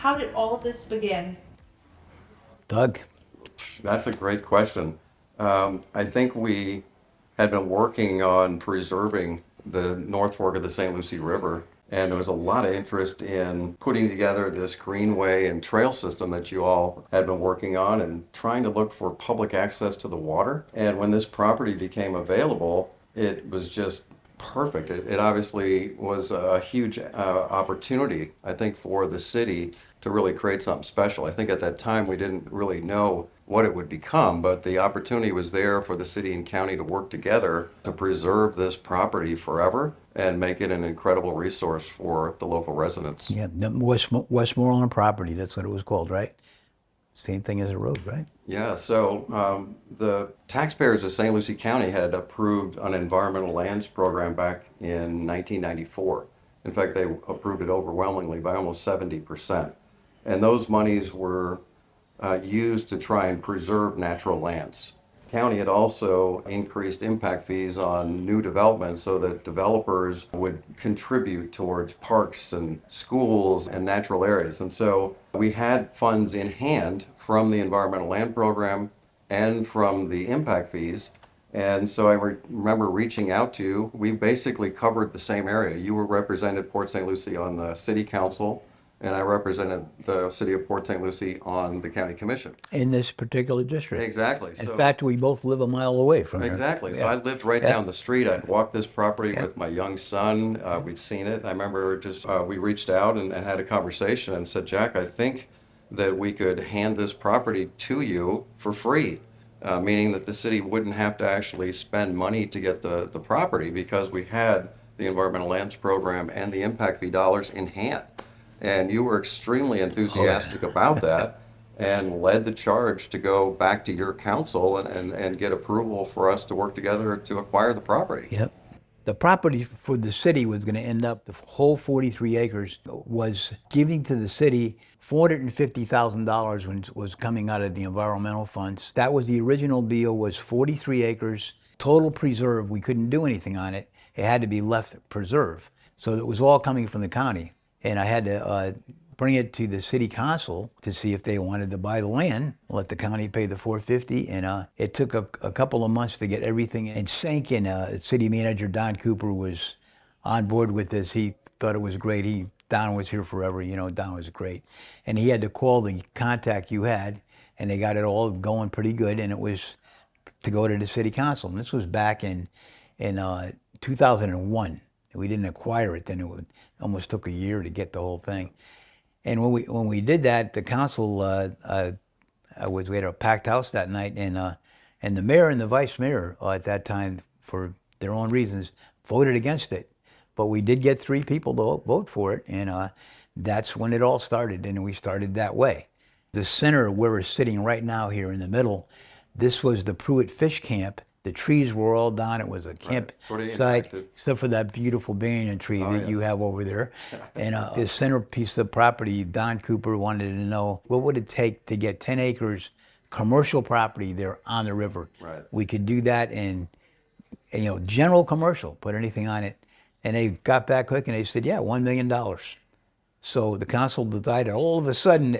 How did all of this begin? Doug? That's a great question. I think we had been working on preserving the North Fork of the St. Lucie River, and there was a lot of interest in putting together this greenway and trail system that you all had been working on and trying to look for public access to the water. And when this property became available, it was just perfect. It obviously was a huge opportunity, I think, for the city to really create something special. I think at that time we didn't really know what it would become, but the opportunity was there for the city and county to work together to preserve this property forever and make it an incredible resource for the local residents. Yeah, the Westmoreland property, that's what it was called, right? Same thing as a road, right? Yeah, so the taxpayers of St. Lucie County had approved an environmental lands program back in 1994. In fact, they approved it overwhelmingly by almost 70%. And those monies were used to try and preserve natural lands. County had also increased impact fees on new development so that developers would contribute towards parks and schools and natural areas. And so we had funds in hand from the environmental land program and from the impact fees. And so I remember reaching out to you. We basically covered the same area. You were represented Port St. Lucie on the city council, and I represented the city of Port St. Lucie on the county commission. In this particular district. Exactly. In fact, we both live a mile away from here. Exactly. So Yeah. I lived right down the street. I'd walk this property with my young son. We'd seen it. I remember just we reached out and had a conversation and said, Jack, I think that we could hand this property to you for free, meaning that the city wouldn't have to actually spend money to get the property because we had the environmental lands program and the impact fee dollars in hand. And you were extremely enthusiastic about that and led the charge to go back to your council and get approval for us to work together to acquire the property. Yep. The property for the city was going to end up, the whole 43 acres was giving to the city $450,000 when it was coming out of the environmental funds. That was the original deal, was 43 acres, total preserve. We couldn't do anything on it. It had to be left preserve. So it was all coming from the county. And I had to bring it to the city council to see if they wanted to buy the land, let the county pay the $450. And it took a couple of months to get everything in sync. And city manager Don Cooper was on board with this. He thought it was great. Don was here forever, you know, Don was great. And he had to call the contact you had, and they got it all going pretty good. And it was to go to the city council. And this was back in 2001. We didn't acquire it then. It almost took a year to get the whole thing. And when we did that, the council we had a packed house that night, and the mayor and the vice mayor at that time, for their own reasons, voted against it. But we did get 3 people to vote for it, and that's when it all started, and we started that way. The center where we're sitting right now here in the middle, this was the Pruitt Fish Camp. The trees were all down. It was a campsite, except for that beautiful banyan tree that you have over there. And the centerpiece of the property, Don Cooper wanted to know, what would it take to get 10 acres commercial property there on the river? Right. We could do that in, you know, general commercial, put anything on it. And they got back quick and they said, yeah, $1 million. So the council decided all of a sudden,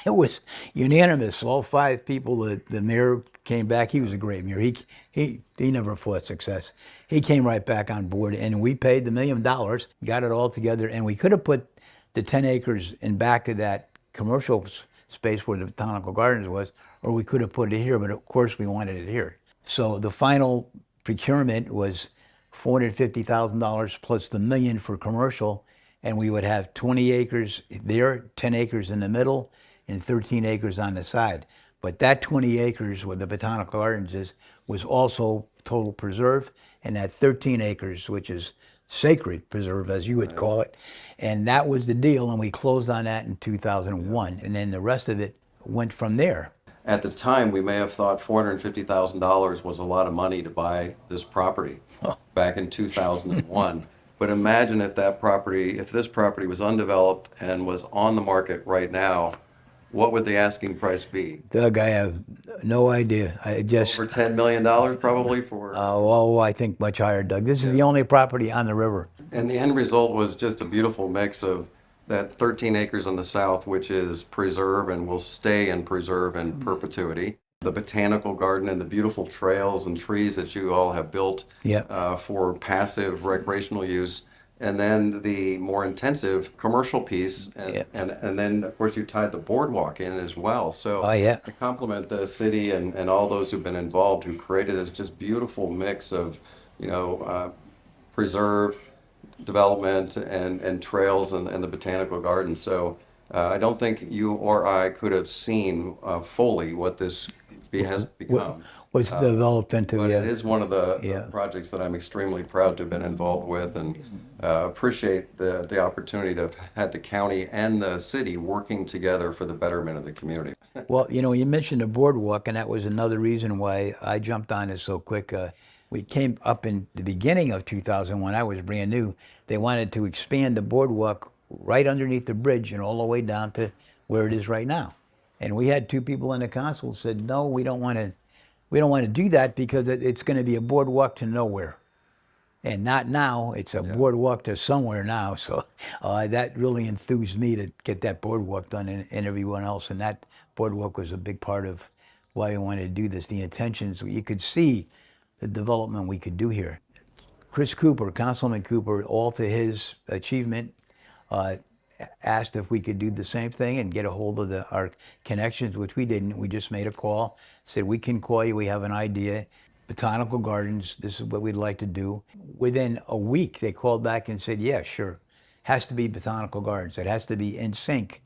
it was unanimous. All 5 people, the mayor came back. He was a great mayor. He never fought success. He came right back on board, and we paid the $1 million, got it all together, and we could have put the 10 acres in back of that commercial space where the Botanical Gardens was, or we could have put it here, but of course we wanted it here. So the final procurement was $450,000 plus the $1 million for commercial, and we would have 20 acres there, 10 acres in the middle, and 13 acres on the side. But that 20 acres where the Botanical Gardens is was also total preserve, and that 13 acres, which is sacred preserve, as you would call it. And that was the deal, and we closed on that in 2001. And then the rest of it went from there. At the time, we may have thought $450,000 was a lot of money to buy this property back in 2001. But imagine if this property was undeveloped and was on the market right now, what would the asking price be? Doug, I have no idea. I just Over $10 million probably for. I think much higher, Doug. This is the only property on the river. And the end result was just a beautiful mix of that 13 acres on the south, which is preserve and will stay in preserve in perpetuity. The botanical garden and the beautiful trails and trees that you all have built Yep. for passive recreational use. And then the more intensive commercial piece, Yep. and then of course you tied the boardwalk in as well. So Oh, yeah. I compliment the city and all those who've been involved who created this just beautiful mix of, preserve, development, and trails and the botanical garden. So I don't think you or I could have seen fully what this has What become. was developed into, But it yeah. is one of the Yeah. projects that I'm extremely proud to have been involved with, and appreciate the opportunity to have had the county and the city working together for the betterment of the community. Well, you mentioned the boardwalk, and that was another reason why I jumped on it so quick. We came up in the beginning of 2001. I was brand new. They wanted to expand the boardwalk right underneath the bridge and all the way down to where it is right now. And we had two people in the council said, no, we don't want to. We don't want to do that because it's going to be a boardwalk to nowhere. And not now. It's a Yeah. boardwalk to somewhere now. So that really enthused me to get that boardwalk done, and everyone else. And that boardwalk was a big part of why I wanted to do this. The intentions, you could see the development we could do here. Chris Cooper, Councilman Cooper, all to his achievement, uh, asked if we could do the same thing and get a hold of our connections, which we didn't. We just made a call, said, we can call you, we have an idea. Botanical Gardens, this is what we'd like to do. Within a week, they called back and said, yeah, sure. Has to be Botanical Gardens. It has to be in sync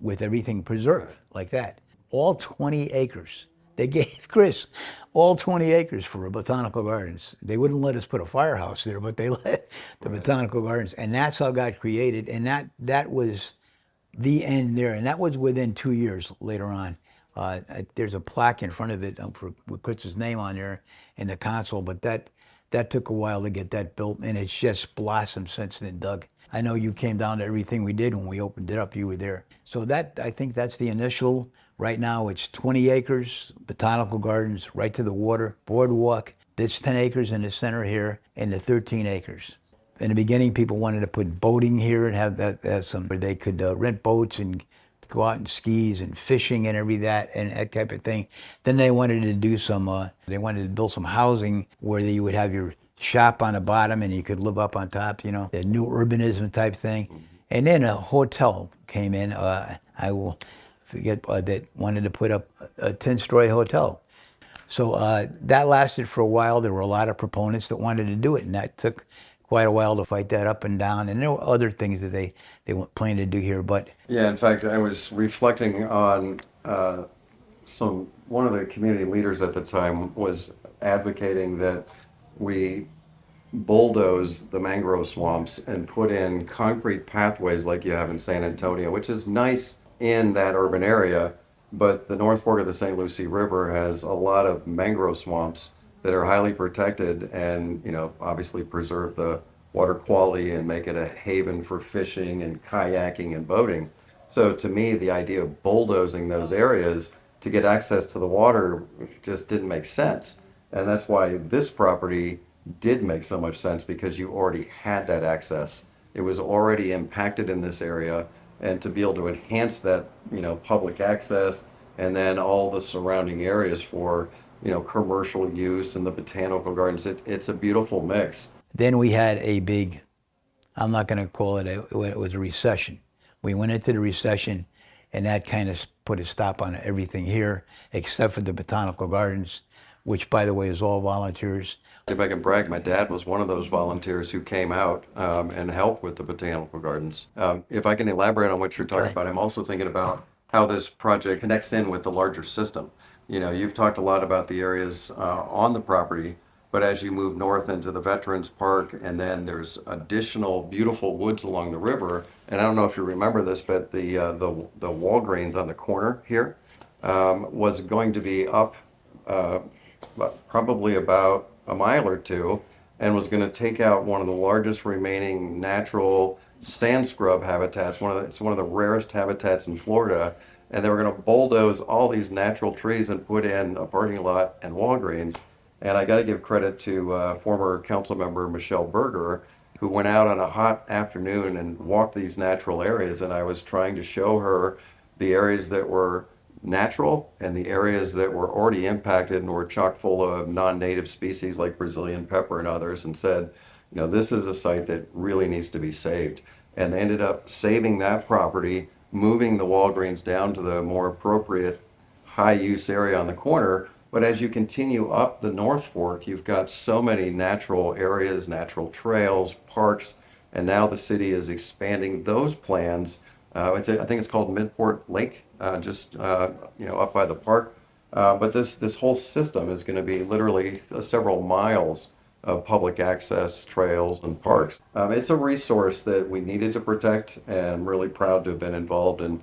with everything preserved, like that. All 20 acres. They gave Chris all 20 acres for a Botanical Gardens. They wouldn't let us put a firehouse there, but they let the Right. Botanical Gardens. And that's how it got created. And that was the end there. And that was within 2 years later on. There's a plaque in front of it with Chris's name on there in the console, but that took a while to get that built, and it's just blossomed since then, Doug. I know you came down to everything we did when we opened it up. You were there. So I think that's the initial. Right now, it's 20 acres, botanical gardens, right to the water, boardwalk. This 10 acres in the center here, and the 13 acres. In the beginning, people wanted to put boating here and have some where they could rent boats and go out and skis and fishing and that type of thing. Then they wanted to do they wanted to build some housing where you would have your shop on the bottom and you could live up on top, the new urbanism type thing. And then a hotel came in. I will forget that wanted to put up a 10-story hotel. So that lasted for a while. There were a lot of proponents that wanted to do it, and that took quite a while to fight that up and down. And there were other things that they planned to do here, but Yeah, in fact, I was reflecting on one of the community leaders at the time was advocating that we bulldoze the mangrove swamps and put in concrete pathways like you have in San Antonio, which is nice in that urban area. But the North Fork of the St. Lucie River has a lot of mangrove swamps that are highly protected and, obviously preserve the water quality and make it a haven for fishing and kayaking and boating. So to me, the idea of bulldozing those areas to get access to the water just didn't make sense. And that's why this property did make so much sense, because you already had that access. It was already impacted in this area, and to be able to enhance that, public access, and then all the surrounding areas for, commercial use and the botanical gardens, it's a beautiful mix. then we had a big, I'm not going to call it it was a recession. We went into the recession, and that kind of put a stop on everything here, except for the botanical gardens, which, by the way, is all volunteers. If I can brag, my dad was one of those volunteers who came out and helped with the botanical gardens. If I can elaborate on what you're talking Okay. about, I'm also thinking about how this project connects in with the larger system. You've talked a lot about the areas on the property, but as you move north into the Veterans Park, and then there's additional beautiful woods along the river. And I don't know if you remember this, but the Walgreens on the corner here was going to be up probably about a mile or two, and was going to take out one of the largest remaining natural sand scrub habitats. It's one of the rarest habitats in Florida, and they were going to bulldoze all these natural trees and put in a parking lot and Walgreens. And I got to give credit to former council member Michelle Berger, who went out on a hot afternoon and walked these natural areas, and I was trying to show her the areas that were natural and the areas that were already impacted and were chock full of non-native species like Brazilian pepper and others, and said, you know, this is a site that really needs to be saved. And they ended up saving that property, moving the Walgreens down to the more appropriate high use area on the corner. But as you continue up the North Fork, you've got so many natural areas, natural trails, parks, and now the city is expanding those plans. I think it's called Midport Lake, just up by the park. But this whole system is going to be literally several miles of public access trails and parks. It's a resource that we needed to protect, and I'm really proud to have been involved in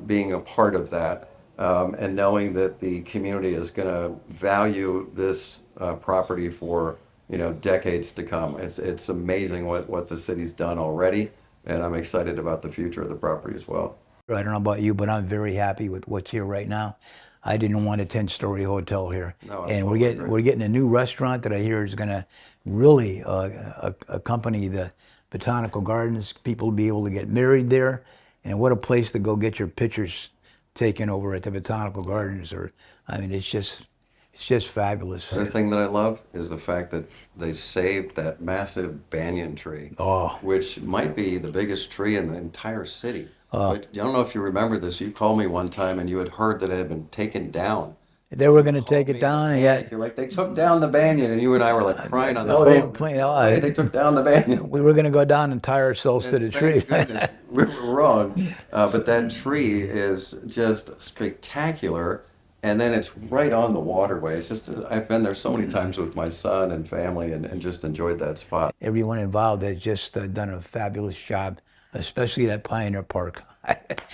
being a part of that. And knowing that the community is going to value this property for decades to come. It's amazing what the city's done already, and I'm excited about the future of the property as well. I don't know about you, but I'm very happy with what's here right now. I didn't want a 10-story hotel here. No, I And totally agree. we're getting a new restaurant that I hear is going to really accompany the Botanical Gardens. People will be able to get married there. And what a place to go get your pictures taken over at the Botanical Gardens. I mean, it's just fabulous. The other thing that I love is the fact that they saved that massive banyan tree, Oh. which might be the biggest tree in the entire city. But I don't know if you remember this. You called me one time and you had heard that it had been taken down. They were going to take Called it me in a down, and panic. yet You're like, they took down the banyan, and you and I were like crying on the no, phone. they didn't play. No, Hey, they took down the banyan. we were going to go down and tie ourselves to the And tree. thank goodness we were wrong. But that tree is just spectacular. And then it's right on the waterway. It's just, I've been there so many times with my son and family and just enjoyed that spot. Everyone involved has just done a fabulous job, especially that Pioneer Park.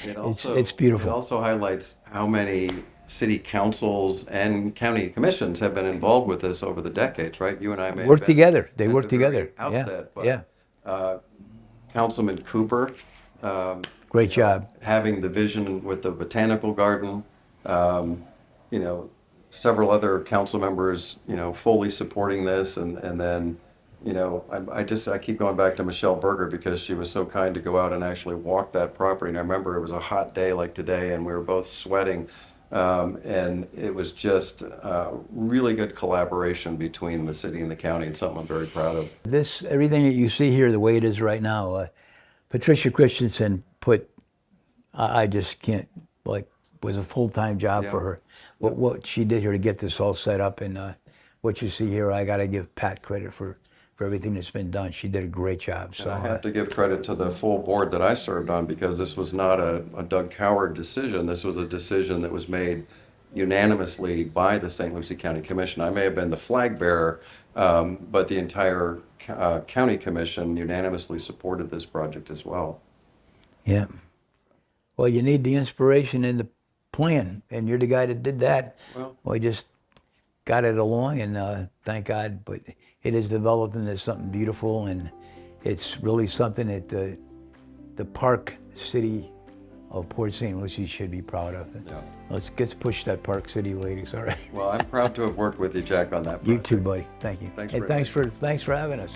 It's beautiful. It also highlights how many city councils and county commissions have been involved with this over the decades, right? You and I may have Work been together. They at work the very together. outset, but, Yeah. Councilman Cooper, Great job. having the vision with the Botanical Garden, several other council members, fully supporting this, and then, I keep going back to Michelle Berger because she was so kind to go out and actually walk that property. And I remember it was a hot day like today, and we were both sweating, and it was just really good collaboration between the city and the county, and something I'm very proud of. Everything that you see here, the way it is right now, Patricia Christensen I just can't, was a full-time job Yeah. for her. What she did here to get this all set up, and what you see here, I got to give Pat credit for everything that's been done. She did a great job. So And I have to give credit to the full board that I served on, because this was not a Doug Coward decision. This was a decision that was made unanimously by the St. Lucie County Commission. I may have been the flag bearer, but the entire county commission unanimously supported this project as well. yeah. Well, you need the inspiration and the plan, and you're the guy that did that. Well, We just got it along, and thank God. But it has developed into something beautiful, and it's really something that the park city of Port St. Lucie should be proud of. yeah. Let's push that park city, ladies. All right. Well, I'm proud to have worked with you, Jack, on that You project. too, buddy. Thank you. Thanks And very thanks for having us.